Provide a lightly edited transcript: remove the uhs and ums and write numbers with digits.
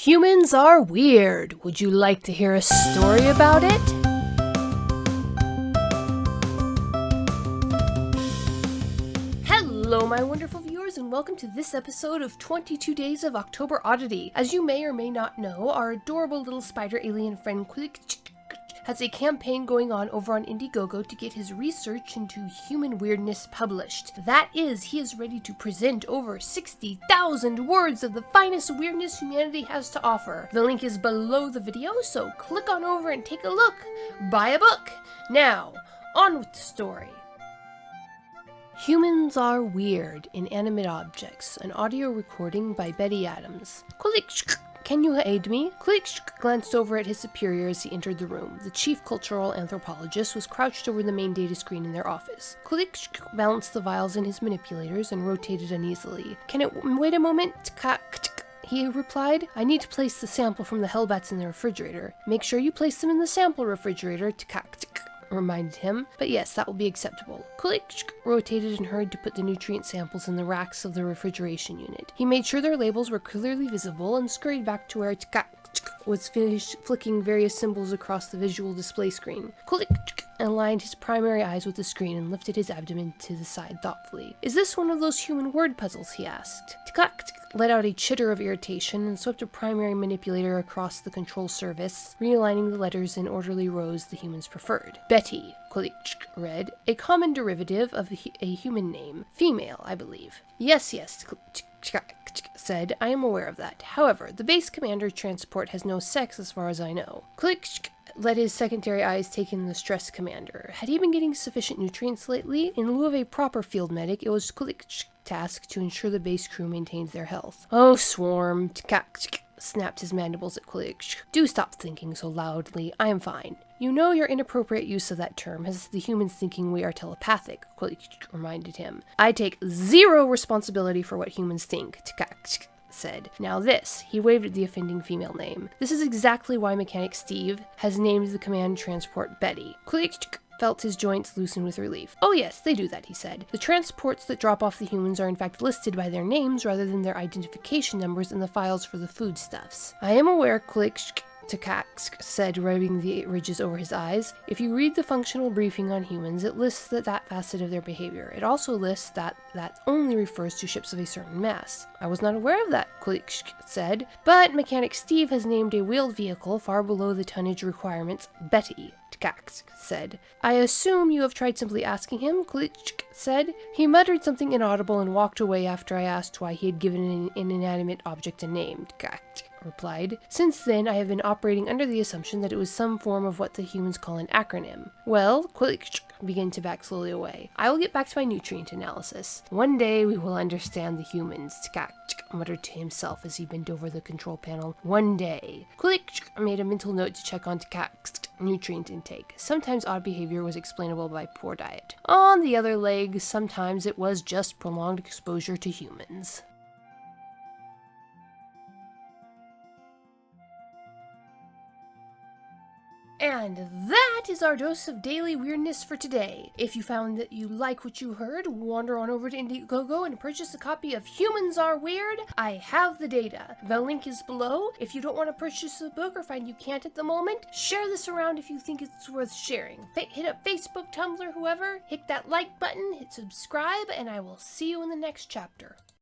Humans are weird. Would you like to hear a story about it? Hello, my wonderful viewers, and welcome to this episode of 22 Days of October Oddity. As you may or may not know, our adorable little spider alien friend quilx'tch has a campaign going on over on Indiegogo to get his research into human weirdness published. That is, he is ready to present over 60,000 words of the finest weirdness humanity has to offer. The link is below the video, so click on over and take a look. Buy a book. Now, on with the story. Humans Are Weird, Inanimate Objects, an audio recording by Betty Adams. Quilx'tch, can you aid me? Quilx'tch glanced over at his superior as he entered the room. The chief cultural anthropologist was crouched over the main data screen in their office. Quilx'tch balanced the vials in his manipulators and rotated uneasily. Can it wait a moment? He replied. I need to place the sample from the hellbats in the refrigerator. Make sure you place them in the sample refrigerator. Reminded him, but yes, that will be acceptable. Quilx'tch rotated and hurried to put the nutrient samples in the racks of the refrigeration unit. He made sure their labels were clearly visible and scurried back to where was finished flicking various symbols across the visual display screen. Quilx'tch aligned his primary eyes with the screen and lifted his abdomen to the side thoughtfully. Is this one of those human word puzzles? He asked. Let out a chitter of irritation and swept a primary manipulator across the control surface, realigning the letters in orderly rows the humans preferred. Betty, Quilx'tch read, a common derivative of a human name. Female, I believe. Yes, Quilx'tch said. I am aware of that. However, the base commander transport has no sex as far as I know. Quilx'tch let his secondary eyes take in the stress commander. Had he been getting sufficient nutrients lately? In lieu of a proper field medic, it was Quilx'tch's task to ensure the base crew maintained their health. Oh, Swarm, snapped his mandibles at Quilx'tch. Do stop thinking so loudly. I am fine. You know your inappropriate use of that term has the humans thinking we are telepathic, Quilx'tch reminded him. I take zero responsibility for what humans think, said. Now this, he waved at the offending female name. This is exactly why Mechanic Steve has named the command transport Betty. Quilx'tch felt his joints loosen with relief. Oh yes, they do that, he said. The transports that drop off the humans are in fact listed by their names rather than their identification numbers in the files for the foodstuffs. I am aware, Quilx'tch said, rubbing the ridges over his eyes. If you read the functional briefing on humans, it lists that facet of their behavior. It also lists that only refers to ships of a certain mass. I was not aware of that, Quilx'tch said, but Mechanic Steve has named a wheeled vehicle far below the tonnage requirements Betty, said. I assume you have tried simply asking him, Quilx'tch said. He muttered something inaudible and walked away after I asked why he had given an inanimate object a name, replied. Since then, I have been operating under the assumption that it was some form of what the humans call an acronym. Well, Quilx'tch began to back slowly away. I will get back to my nutrient analysis. One day we will understand the humans, muttered to himself as he bent over the control panel. One day. Quilx'tch made a mental note to check on nutrient intake. Sometimes odd behavior was explainable by poor diet. On the other leg, sometimes it was just prolonged exposure to humans. And that is our dose of daily weirdness for today. If you found that you like what you heard, wander on over to Indiegogo and purchase a copy of Humans Are Weird. I have the data. The link is below. If you don't want to purchase the book or find you can't at the moment, share this around if you think it's worth sharing. Hit up Facebook, Tumblr, whoever. Hit that like button, hit subscribe, and I will see you in the next chapter.